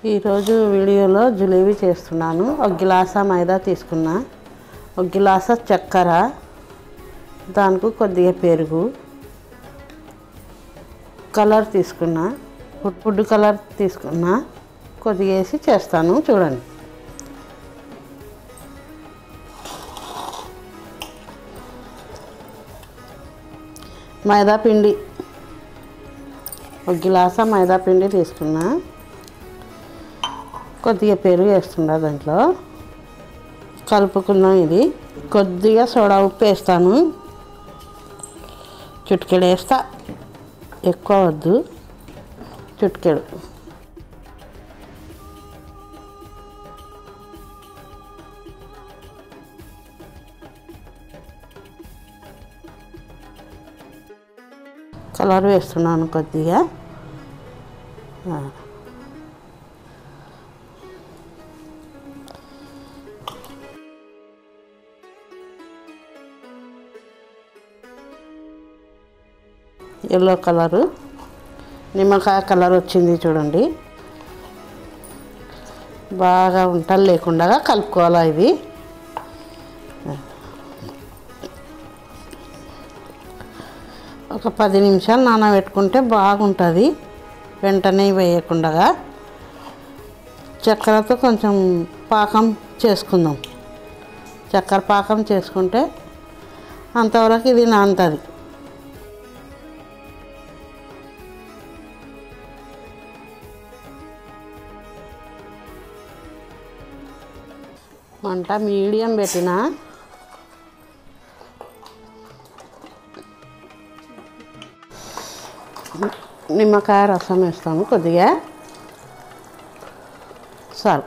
ఈరోజు వీడియోలో జలేబీ చేస్తున్నాను. ఒక గ్లాసా మైదా తీసుకున్నా, ఒక గ్లాసా చక్కెర, దానికి కొద్దిగా పెరుగు, కలర్ తీసుకున్నా, ఫుడ్ కలర్ తీసుకున్నా, కొద్దిగా వేసి చేస్తాను. చూడండి. మైదా పిండి, ఒక గ్లాసా మైదా పిండి తీసుకున్నా, కొద్దిగా పెరుగు వేస్తున్నా, దాంట్లో కలుపుకున్నాం. ఇది కొద్దిగా సోడా ఉప్పు వేస్తాను, చిటికెడు వేస్తా, ఎక్కువ వద్దు, చిటికెడు. కలర్ వేస్తున్నాను కొద్దిగా. ఎల్లో కలరు, నిమ్మకాయ కలర్ వచ్చింది చూడండి. బాగా ఉంటలు లేకుండా కలుపుకోవాలి. ఇది ఒక 10 నిమిషాలు నానబెట్టుకుంటే బాగుంటుంది, వెంటనే వేయకుండా. చక్కెరతో కొంచెం పాకం చేసుకుందాం. చక్కెర పాకం చేసుకుంటే అంతవరకు ఇది నానుతుంది. మంట మీడియం పెట్టిన, నిమ్మకాయ రసం వేస్తాము కొద్దిగా, చాలు.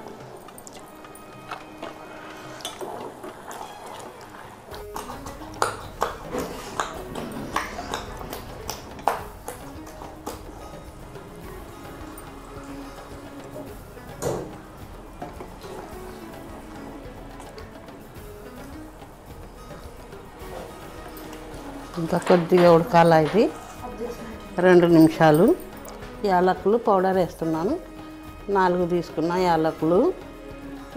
ఇంకా కొద్దిగా ఉడకాల. ఇది 2 నిమిషాలు. యాలకులు పౌడర్ వేస్తున్నాను, 4 తీసుకున్న యాలకులు.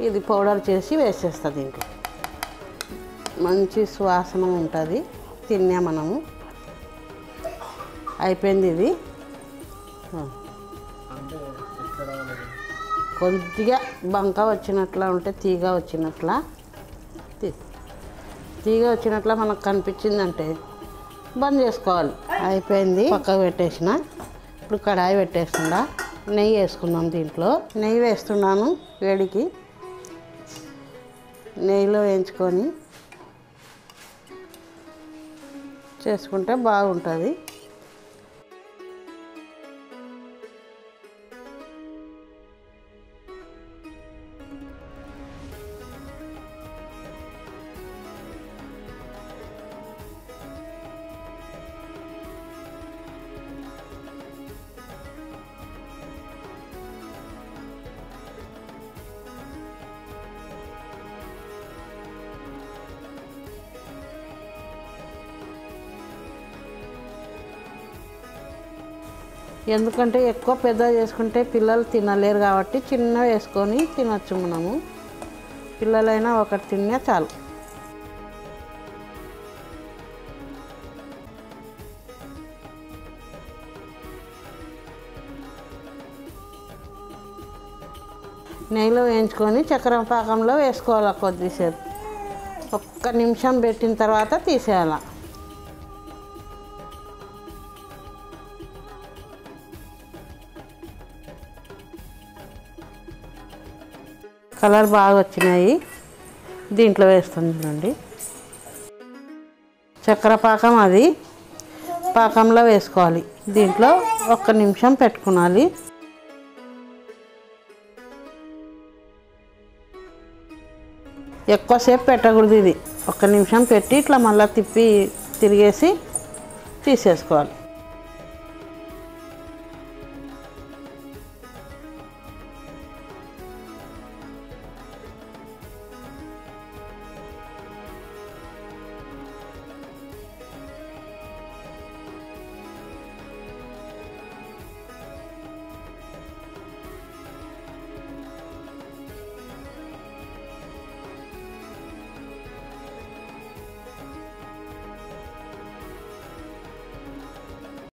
ఇది పౌడర్ చేసి వేసేస్తా. దీంట్లో మంచి సువాసన ఉంటుంది, తిన్నా మనము. అయిపోయింది. ఇది కొద్దిగా బంక వచ్చినట్లా ఉంటే, తీగ వచ్చినట్లా మనకు కనిపించిందంటే బంద్ చేసుకోవాలి. అయిపోయింది, పక్కకు పెట్టేసిన. ఇప్పుడు కడాయి పెట్టేస్తుందా, నెయ్యి వేసుకుందాం. దీంట్లో నెయ్యి వేస్తున్నాను వేడికి. నెయ్యిలో వేయించుకొని చేసుకుంటే బాగుంటుంది. ఎందుకంటే ఎక్కువ పెద్ద చేసుకుంటే పిల్లలు తినలేరు కాబట్టి చిన్న వేసుకొని తినచ్చు మనము. పిల్లలైనా ఒకటి తిన్నా చాలు. నెయ్యిలో వేయించుకొని చక్కెర పాకంలో వేసుకోవాలి. కొద్దిసేపు 1 నిమిషం పెట్టిన తర్వాత తీసేయాలి. కలర్ బాగా వచ్చినాయి. దీంట్లో వేస్తుంది చూడండి. చక్కెర పాకం అది పాకంలో వేసుకోవాలి. దీంట్లో 1 నిమిషం పెట్టుకోవాలి. ఎక్కువసేపు పెట్టకూడదు. ఇది 1 నిమిషం పెట్టి ఇట్లా మళ్ళీ తిరిగేసి తీసేసుకోవాలి.